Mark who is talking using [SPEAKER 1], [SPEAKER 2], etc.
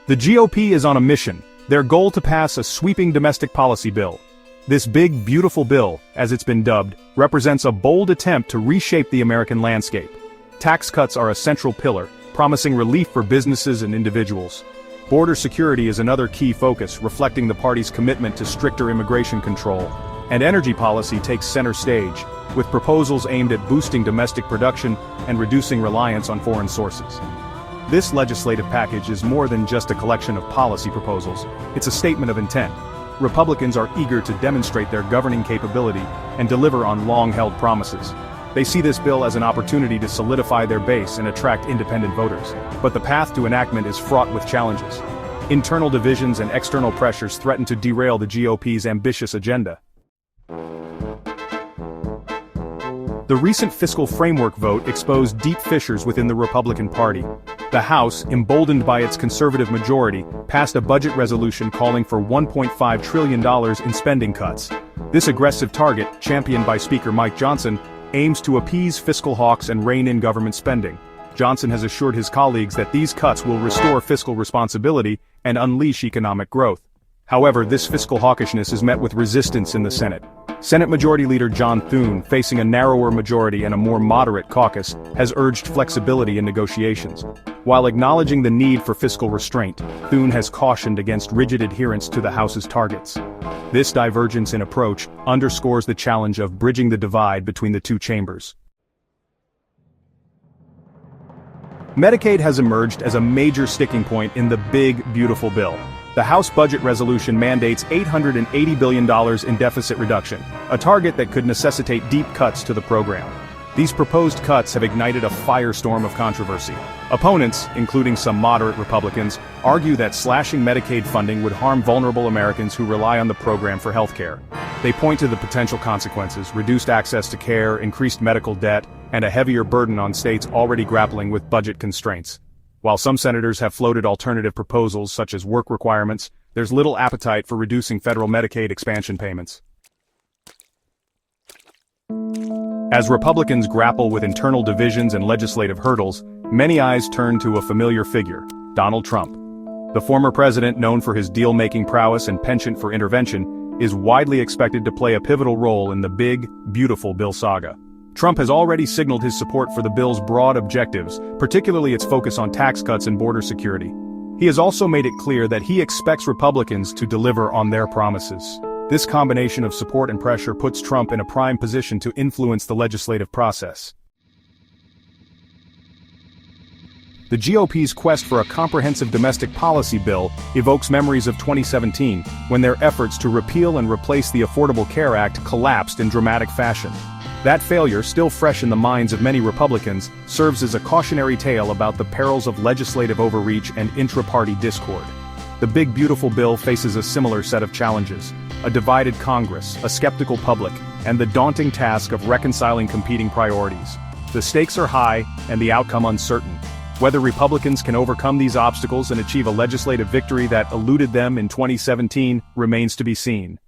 [SPEAKER 1] The GOP is on a mission, their goal to pass a sweeping domestic policy bill. This big, beautiful bill, as it's been dubbed, represents a bold attempt to reshape the American landscape. Tax cuts are a central pillar, promising relief for businesses and individuals. Border security is another key focus, reflecting the party's commitment to stricter immigration control. And energy policy takes center stage, with proposals aimed at boosting domestic production and reducing reliance on foreign sources. This legislative package is more than just a collection of policy proposals, it's a statement of intent. Republicans are eager to demonstrate their governing capability and deliver on long-held promises. They see this bill as an opportunity to solidify their base and attract independent voters. But the path to enactment is fraught with challenges. Internal divisions and external pressures threaten to derail the GOP's ambitious agenda. The recent fiscal framework vote exposed deep fissures within the Republican Party. The House, emboldened by its conservative majority, passed a budget resolution calling for $1.5 trillion in spending cuts. This aggressive target, championed by Speaker Mike Johnson, aims to appease fiscal hawks and rein in government spending. Johnson has assured his colleagues that these cuts will restore fiscal responsibility and unleash economic growth. However, this fiscal hawkishness is met with resistance in the Senate. Senate Majority Leader John Thune, facing a narrower majority and a more moderate caucus, has urged flexibility in negotiations. While acknowledging the need for fiscal restraint, Thune has cautioned against rigid adherence to the House's targets. This divergence in approach underscores the challenge of bridging the divide between the two chambers. Medicaid has emerged as a major sticking point in the big, beautiful bill. The House budget resolution mandates $880 billion in deficit reduction, a target that could necessitate deep cuts to the program. These proposed cuts have ignited a firestorm of controversy. Opponents, including some moderate Republicans, argue that slashing Medicaid funding would harm vulnerable Americans who rely on the program for health care. They point to the potential consequences: reduced access to care, increased medical debt, and a heavier burden on states already grappling with budget constraints. While some senators have floated alternative proposals such as work requirements, there's little appetite for reducing federal Medicaid expansion payments. As Republicans grapple with internal divisions and legislative hurdles, many eyes turn to a familiar figure, Donald Trump. The former president, known for his deal-making prowess and penchant for intervention, is widely expected to play a pivotal role in the big, beautiful bill saga. Trump has already signaled his support for the bill's broad objectives, particularly its focus on tax cuts and border security. He has also made it clear that he expects Republicans to deliver on their promises. This combination of support and pressure puts Trump in a prime position to influence the legislative process. The GOP's quest for a comprehensive domestic policy bill evokes memories of 2017, when their efforts to repeal and replace the Affordable Care Act collapsed in dramatic fashion. That failure, still fresh in the minds of many Republicans, serves as a cautionary tale about the perils of legislative overreach and intra-party discord. The big beautiful bill faces a similar set of challenges: a divided Congress, a skeptical public, and the daunting task of reconciling competing priorities. The stakes are high, and the outcome uncertain. Whether Republicans can overcome these obstacles and achieve a legislative victory that eluded them in 2017 remains to be seen.